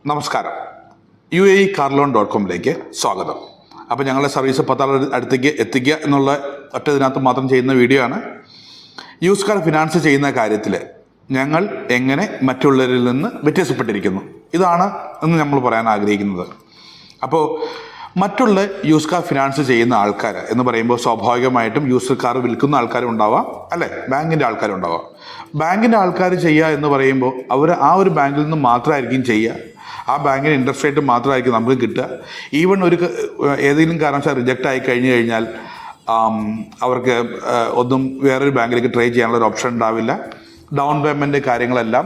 നമസ്കാരം. UAEcarloan.com-ലേക്ക് സ്വാഗതം. അപ്പോൾ ഞങ്ങളുടെ സർവീസ് 10 അടുത്തേക്ക് എത്തിക്കുക എന്നുള്ള ഒറ്റ ഇതിനകത്ത് മാത്രം ചെയ്യുന്ന വീഡിയോ ആണ്. യൂസ് കാർ ഫിനാൻസ് ചെയ്യുന്ന കാര്യത്തിൽ ഞങ്ങൾ എങ്ങനെ മറ്റുള്ളവരിൽ നിന്ന് വ്യത്യാസപ്പെട്ടിരിക്കുന്നു, ഇതാണ് എന്ന് നമ്മൾ പറയാൻ ആഗ്രഹിക്കുന്നത്. അപ്പോൾ മറ്റുള്ള യൂസ് കാർ ഫിനാൻസ് ചെയ്യുന്ന ആൾക്കാർ എന്ന് പറയുമ്പോൾ സ്വാഭാവികമായിട്ടും യൂസ് കാർ വിൽക്കുന്ന ആൾക്കാരും ഉണ്ടാവാം, അല്ലേ? ബാങ്കിൻ്റെ ആൾക്കാരും ഉണ്ടാവാം. ബാങ്കിൻ്റെ ആൾക്കാർ ചെയ്യുക എന്ന് പറയുമ്പോൾ അവർ ആ ഒരു ബാങ്കിൽ നിന്ന് മാത്രമായിരിക്കും ചെയ്യുക. ആ ബാങ്കിന് ഇൻട്രസ്റ്റ് റേറ്റ് മാത്രമായിരിക്കും നമുക്ക് കിട്ടുക. ഈവൺ ഏതെങ്കിലും കാരണവശാൽ റിജക്റ്റ് ആയി കഴിഞ്ഞു കഴിഞ്ഞാൽ അവർക്ക് ഒന്നും വേറൊരു ബാങ്കിലേക്ക് ട്രൈ ചെയ്യാനുള്ള ഒരു ഓപ്ഷൻ ഉണ്ടാവില്ല. ഡൗൺ പേയ്മെൻറ്റ് കാര്യങ്ങളെല്ലാം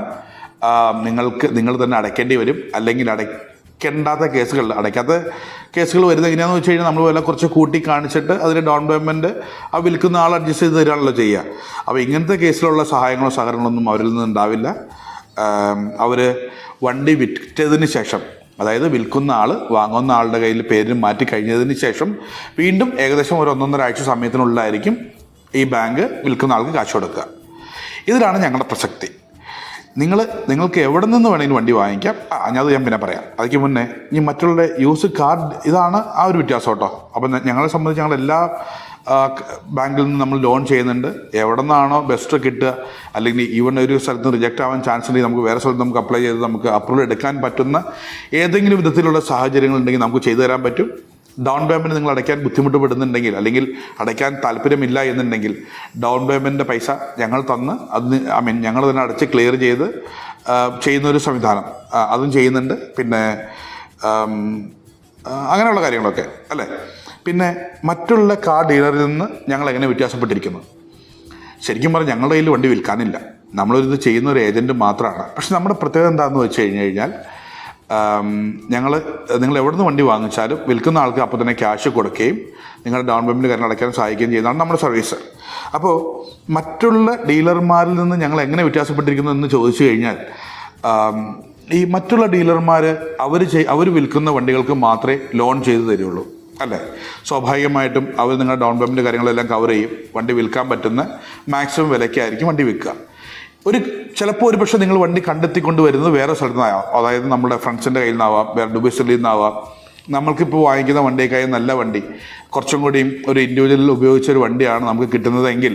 നിങ്ങൾ തന്നെ അടയ്ക്കേണ്ടി വരും. അല്ലെങ്കിൽ അടയ്ക്കാത്ത കേസുകൾ വരുന്നത് എങ്ങനെയാണെന്ന് വെച്ച് കഴിഞ്ഞാൽ നമ്മൾ വില കുറച്ച് കൂട്ടി കാണിച്ചിട്ട് അതിന് ഡൗൺ പേയ്മെൻറ്റ് ആ വിൽക്കുന്ന ആൾ അഡ്ജസ്റ്റ് ചെയ്ത് തരാണല്ലോ ചെയ്യുക. അപ്പോൾ ഇങ്ങനത്തെ കേസിലുള്ള സഹായങ്ങളോ സഹകരണങ്ങളൊന്നും അവരിൽ നിന്ന് ഉണ്ടാവില്ല. അവർ വണ്ടി വിറ്റതിന് ശേഷം, അതായത് വിൽക്കുന്ന ആൾ വാങ്ങുന്ന ആളുടെ കയ്യിൽ പേര് മാറ്റി കഴിഞ്ഞതിന് ശേഷം വീണ്ടും ഏകദേശം ഒരു 1.5 ആഴ്ച സമയത്തിനുള്ളിലായിരിക്കും ഈ ബാങ്ക് വിൽക്കുന്ന ആൾക്ക് കാശ് കൊടുക്കുക. ഇതിലാണ് ഞങ്ങളുടെ പ്രസക്തി. നിങ്ങൾക്ക് എവിടെ നിന്ന് വേണമെങ്കിലും വണ്ടി വാങ്ങിക്കാം. അത് ഞാൻ പിന്നെ പറയാം. അതിന് മുന്നേ ഈ മറ്റുള്ള യൂസ് കാർ, ഇതാണ് ആ ഒരു വ്യത്യാസം കേട്ടോ. അപ്പം ഞങ്ങളെ സംബന്ധിച്ച് ഞങ്ങൾ എല്ലാ ബാങ്കിൽ നിന്ന് നമ്മൾ ലോൺ ചെയ്യുന്നുണ്ട്. എവിടെ നിന്നാണോ ബെസ്റ്റ് കിട്ടുക, അല്ലെങ്കിൽ ഈവൻ ഒരു സ്ഥലത്ത് റിജക്റ്റ് ആവാൻ ചാൻസ് ഉണ്ടെങ്കിൽ നമുക്ക് വേറെ സ്ഥലത്ത് നമുക്ക് അപ്ലൈ ചെയ്ത് നമുക്ക് അപ്രൂവൽ എടുക്കാൻ പറ്റുന്ന ഏതെങ്കിലും വിധത്തിലുള്ള സാഹചര്യങ്ങൾ ഉണ്ടെങ്കിൽ നമുക്ക് ചെയ്തു തരാൻ പറ്റും. ഡൗൺ പേയ്മെൻറ്റ് നിങ്ങൾ അടയ്ക്കാൻ ബുദ്ധിമുട്ടുപ്പെടുന്നുണ്ടെങ്കിൽ, അല്ലെങ്കിൽ അടയ്ക്കാൻ താല്പര്യമില്ല എന്നുണ്ടെങ്കിൽ ഡൗൺ പേയ്മെൻറ്റിൻ്റെ പൈസ ഞങ്ങൾ തന്ന് ഞങ്ങൾ തന്നെ അടച്ച് ക്ലിയർ ചെയ്ത് ചെയ്യുന്നൊരു സംവിധാനം അതും ചെയ്യുന്നുണ്ട്. പിന്നെ അങ്ങനെയുള്ള കാര്യങ്ങളൊക്കെ, അല്ലേ? പിന്നെ മറ്റുള്ള കാർ ഡീലറിൽ നിന്ന് ഞങ്ങൾ എങ്ങനെ വ്യത്യാസപ്പെട്ടിരിക്കുന്നു? ശരിക്കും പറഞ്ഞാൽ ഞങ്ങളുടെ കയ്യിൽ വണ്ടി വിൽക്കാനില്ല. നമ്മളൊരിത് ചെയ്യുന്ന ഒരു ഏജൻറ്റ് മാത്രമാണ്. പക്ഷെ നമ്മുടെ പ്രത്യേകത എന്താണെന്ന് വെച്ച് കഴിഞ്ഞാൽ നിങ്ങൾ എവിടെ നിന്ന് വണ്ടി വാങ്ങിച്ചാലും വിൽക്കുന്ന ആൾക്ക് അപ്പോൾ തന്നെ ക്യാഷ് കൊടുക്കുകയും നിങ്ങളുടെ ഡൗൺ പേയ്മെൻറ്റ് കാര്യം അടയ്ക്കാൻ സഹായിക്കുകയും ചെയ്യുന്നതാണ് നമ്മുടെ സർവീസ്. അപ്പോൾ മറ്റുള്ള ഡീലർമാരിൽ നിന്ന് ഞങ്ങൾ എങ്ങനെ വ്യത്യാസപ്പെട്ടിരിക്കുന്നു എന്ന് ചോദിച്ചു കഴിഞ്ഞാൽ, ഈ മറ്റുള്ള ഡീലർമാർ അവർ വിൽക്കുന്ന വണ്ടികൾക്ക് മാത്രമേ ലോൺ ചെയ്ത് തരുള്ളൂ, അല്ലേ? സ്വാഭാവികമായിട്ടും അവർ നിങ്ങളുടെ ഡൗൺ പേയ്മെൻറ്റ് കാര്യങ്ങളെല്ലാം കവർ ചെയ്യും. വണ്ടി വിൽക്കാൻ പറ്റുന്ന മാക്സിമം വിലയ്ക്കായിരിക്കും വണ്ടി വിൽക്കുക. ചിലപ്പോൾ ഒരു പക്ഷേ നിങ്ങൾ വണ്ടി കണ്ടെത്തിക്കൊണ്ട് വരുന്നത് വേറെ സ്ഥലത്തു നിന്നാവാം. അതായത് നമ്മുടെ ഫ്രണ്ട്സിൻ്റെ കയ്യിൽ നിന്നാവാം, വേറെ ഡുബൈസിൽ നിന്നാവാം. നമ്മൾക്കിപ്പോൾ വാങ്ങിക്കുന്ന വണ്ടിയേക്കായി നല്ല വണ്ടി, കുറച്ചും കൂടിയും ഒരു ഇൻഡിവിജ്വലിൽ ഉപയോഗിച്ചൊരു വണ്ടിയാണ് നമുക്ക് കിട്ടുന്നതെങ്കിൽ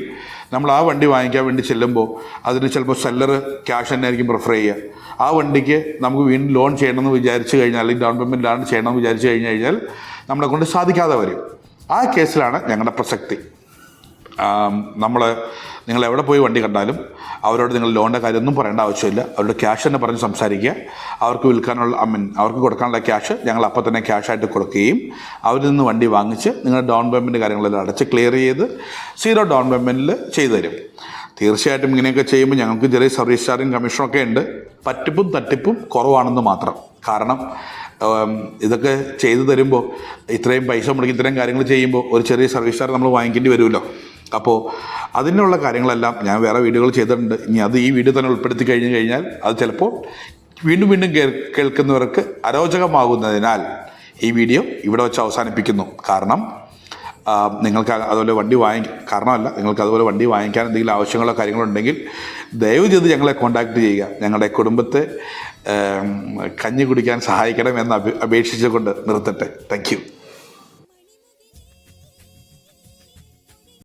നമ്മൾ ആ വണ്ടി വാങ്ങിക്കാൻ വേണ്ടി ചെല്ലുമ്പോൾ അതിന് ചിലപ്പോൾ സെല്ലർ ക്യാഷ് തന്നെ ആയിരിക്കും പ്രിഫർ ചെയ്യുക. ആ വണ്ടിക്ക് നമുക്ക് വീണ്ടും ലോൺ ചെയ്യണമെന്ന് വിചാരിച്ചു കഴിഞ്ഞാൽ, അല്ലെങ്കിൽ ഡൗൺ പേയ്മെൻറ്റ് ലാണ് ചെയ്യണമെന്ന് വിചാരിച്ചു കഴിഞ്ഞാൽ നമ്മളെ കൊണ്ട് സാധിക്കാതെ വരും. ആ കേസിലാണ് ഞങ്ങളുടെ പ്രസക്തി. നിങ്ങൾ എവിടെ പോയി വണ്ടി കണ്ടാലും അവരോട് നിങ്ങൾ ലോണിൻ്റെ കാര്യമൊന്നും പറയേണ്ട ആവശ്യമില്ല. അവരുടെ ക്യാഷ് തന്നെ പറഞ്ഞ് സംസാരിക്കുക. അവർക്ക് വിൽക്കാനുള്ള അവർക്ക് കൊടുക്കാനുള്ള ക്യാഷ് ഞങ്ങൾ അപ്പോൾ തന്നെ ക്യാഷായിട്ട് കൊടുക്കുകയും അവരിൽ നിന്ന് വണ്ടി വാങ്ങിച്ച് നിങ്ങളുടെ ഡൗൺ പേയ്മെൻറ്റ് കാര്യങ്ങളെല്ലാം അടച്ച് ക്ലിയർ ചെയ്ത് 0 ഡൗൺ പേയ്മെൻറ്റിൽ ചെയ്തു തരും. തീർച്ചയായിട്ടും ഇങ്ങനെയൊക്കെ ചെയ്യുമ്പോൾ ഞങ്ങൾക്ക് ചെറിയ സർവീസ് ചാർജും കമ്മീഷനൊക്കെ ഉണ്ട്. പറ്റിപ്പും തട്ടിപ്പും കുറവാണെന്ന് മാത്രം. കാരണം ഇതൊക്കെ ചെയ്തു തരുമ്പോൾ, ഇത്രയും പൈസ മുടക്കി ഇത്രയും കാര്യങ്ങൾ ചെയ്യുമ്പോൾ ഒരു ചെറിയ സർവീസ് ചാർജ് നമ്മൾ വാങ്ങിക്കേണ്ടി വരുമല്ലോ. അപ്പോൾ അതിനുള്ള കാര്യങ്ങളെല്ലാം ഞാൻ വേറെ വീഡിയോകൾ ചെയ്തിട്ടുണ്ട്. ഇനി അത് ഈ വീഡിയോ തന്നെ ഉൾപ്പെടുത്തി കഴിഞ്ഞാൽ അത് ചിലപ്പോൾ വീണ്ടും കേൾക്കുന്നവർക്ക് അരോചകമാകുന്നതിനാൽ ഈ വീഡിയോ ഇവിടെ വെച്ച് അവസാനിപ്പിക്കുന്നു. കാരണം നിങ്ങൾക്ക് അതുപോലെ നിങ്ങൾക്ക് അതുപോലെ വണ്ടി വാങ്ങിക്കാൻ എന്തെങ്കിലും ആവശ്യങ്ങളോ കാര്യങ്ങളോ ഉണ്ടെങ്കിൽ ദയവ് ചെയ്ത് ഞങ്ങളെ കോൺടാക്റ്റ് ചെയ്യുക. ഞങ്ങളുടെ കുടുംബത്തെ കഞ്ഞി കുടിക്കാൻ സഹായിക്കണം എന്ന് അപേക്ഷിച്ചുകൊണ്ട് നിർത്തട്ടെ. Thank you.